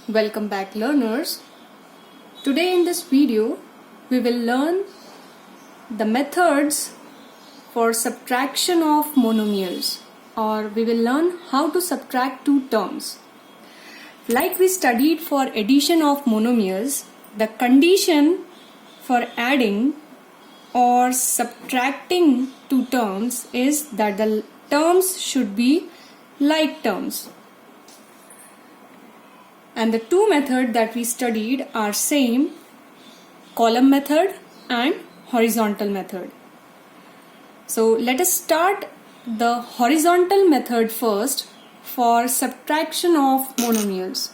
Welcome back, learners. Today in this video we will learn the methods for subtraction of monomials, or we will learn how to subtract two terms. Like we studied for addition of monomials, the condition for adding or subtracting two terms is that the terms should be like terms. And the two methods that we studied are same, column method and horizontal method. So let us start the horizontal method first for subtraction of monomials.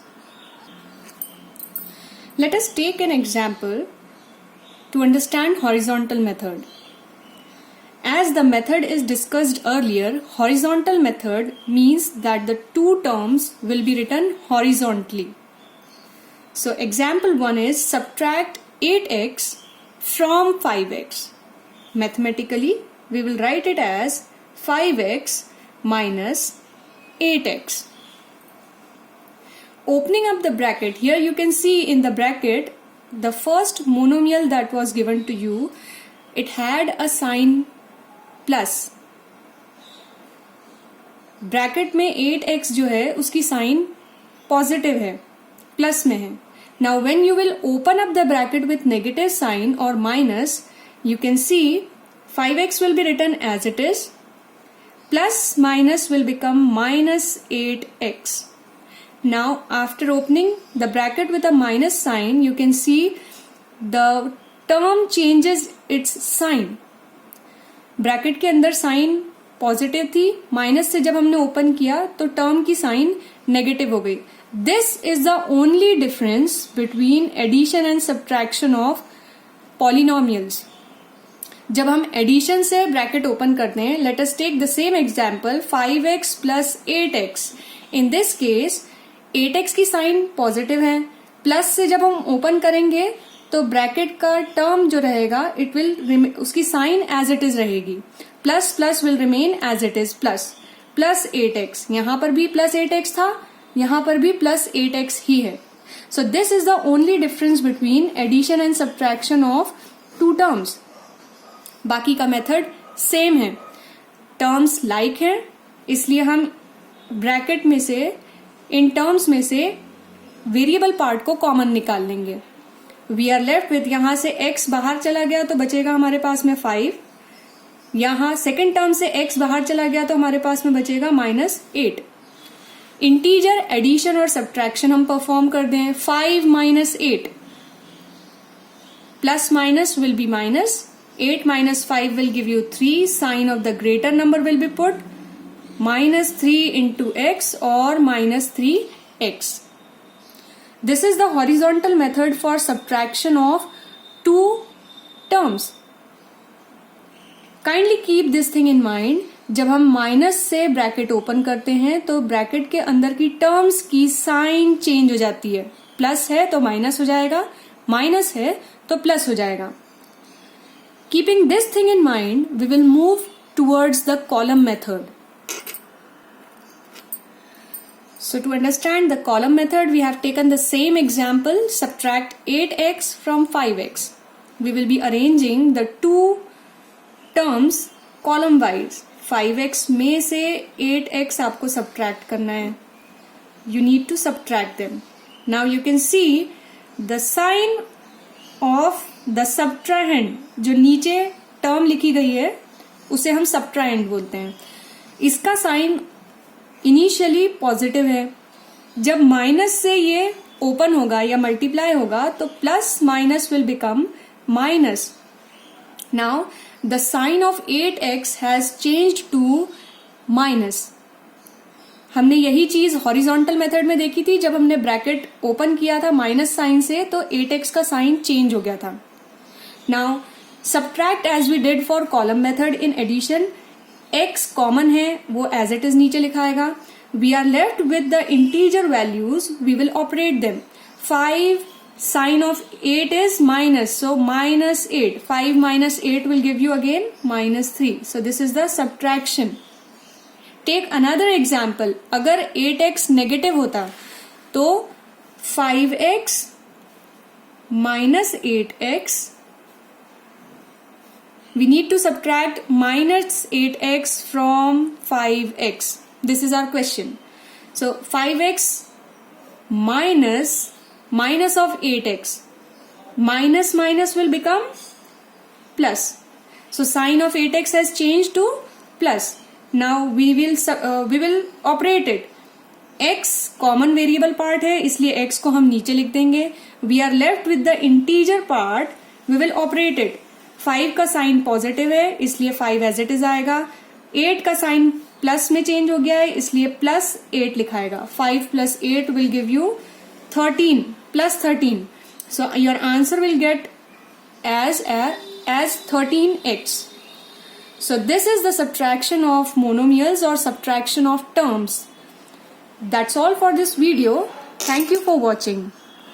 Let us take an example to understand horizontal method. As the method is discussed earlier, horizontal method means that the two terms will be written horizontally. So example 1 is subtract 8x from 5x. Mathematically, we will write it as 5x minus 8x. Opening up the bracket, here you can see in the bracket the first monomial that was given to you, it had a sign plus. Bracket में 8x जो है उसकी sign positive है, plus में है. Now when you will open up the bracket with negative sign और minus, you can see 5x will be written as it is, plus minus will become minus 8x. Now after opening the bracket with a minus sign, you can see the term changes its sign. Bracket के अंदर sign positive थी, minus से जब हमने open किया तो term की sign negative हो गई. This is the only difference between addition and subtraction of polynomials. जब हम एडिशन से ब्रैकेट ओपन करते हैं, let us take the same example 5x plus 8x. In this case 8x की साइन पॉजिटिव है, plus से जब हम ओपन करेंगे तो ब्रैकेट का टर्म जो रहेगा इट विल, उसकी साइन एज इट इज रहेगी. Plus plus will remain as it is, plus plus 8x. यहां पर भी प्लस 8x था, यहां पर भी प्लस 8x ही है. So this is the only difference between addition and subtraction of two terms. बाकी का मेथड सेम है, टर्म्स लाइक है, इसलिए हम ब्रैकेट में से, इन टर्म्स में से वेरिएबल पार्ट को कॉमन निकाल लेंगे. वी आर लेफ्ट विथ, यहां से x बाहर चला गया तो बचेगा हमारे पास में 5. यहां सेकेंड टर्म से x बाहर चला गया तो हमारे पास में बचेगा माइनस 8. इंटीजर एडिशन और सब्ट्रैक्शन हम परफॉर्म कर दें. 5 minus 8, plus minus will be minus. 8 minus 5 will give you 3. Sign of the greater number will be put. Minus 3 into x or minus 3x. This is the horizontal method for subtraction of two terms. Kindly keep this thing in mind. जब हम minus से bracket open करते हैं तो bracket के अंदर की terms की साइन चेंज हो जाती है. प्लस है तो माइनस हो जाएगा, माइनस है तो प्लस हो जाएगा. Keeping this thing in mind, we will move towards the column method. So to understand the column method, we have taken the same example, subtract 8x from 5x. We will be arranging the two terms column wise. 5x में से 8x आपको subtract करना है. You need to subtract them. Now you can see the sign of the सबट्राहेंड, जो नीचे term लिखी गई है उसे हम सबट्राहेंड बोलते हैं. इसका साइन इनिशियली पॉजिटिव है. जब माइनस से ये ओपन होगा या मल्टीप्लाई होगा तो plus minus will become minus. Now the sign of 8x has changed to minus. हमने यही चीज हॉरिजॉन्टल मेथड में देखी थी. जब हमने ब्रैकेट ओपन किया था माइनस साइन से तो 8x का साइन चेंज हो गया था. Now subtract as we did for column method in addition. x common है, वो as it is नीचे लिखाएगा. We are left with the integer values. We will operate them. 5 sign of 8 is minus, so minus 8. 5 minus 8 will give you again minus 3. So this is the subtraction. Take another example. अगर 8x negative होता तो 5x minus 8x. We need to subtract minus 8x from 5x. This is our question. So 5x minus of 8x. Minus will become plus. So sign of 8x has changed to plus. Now we will operate it. x common variable part है, इसलिए x को हम नीचे लिख देंगे. We are left with the integer part. We will operate it. 5 का sign positive है, इसलिए 5 एज इट इज आएगा. 8 का साइन प्लस में चेंज हो गया है, इसलिए प्लस 8 लिखाएगा. 5 plus 8 will give you 13 plus 13. So your answer will get as 13x. So this is the subtraction of monomials or subtraction of terms. That's all for this video. Thank you for watching.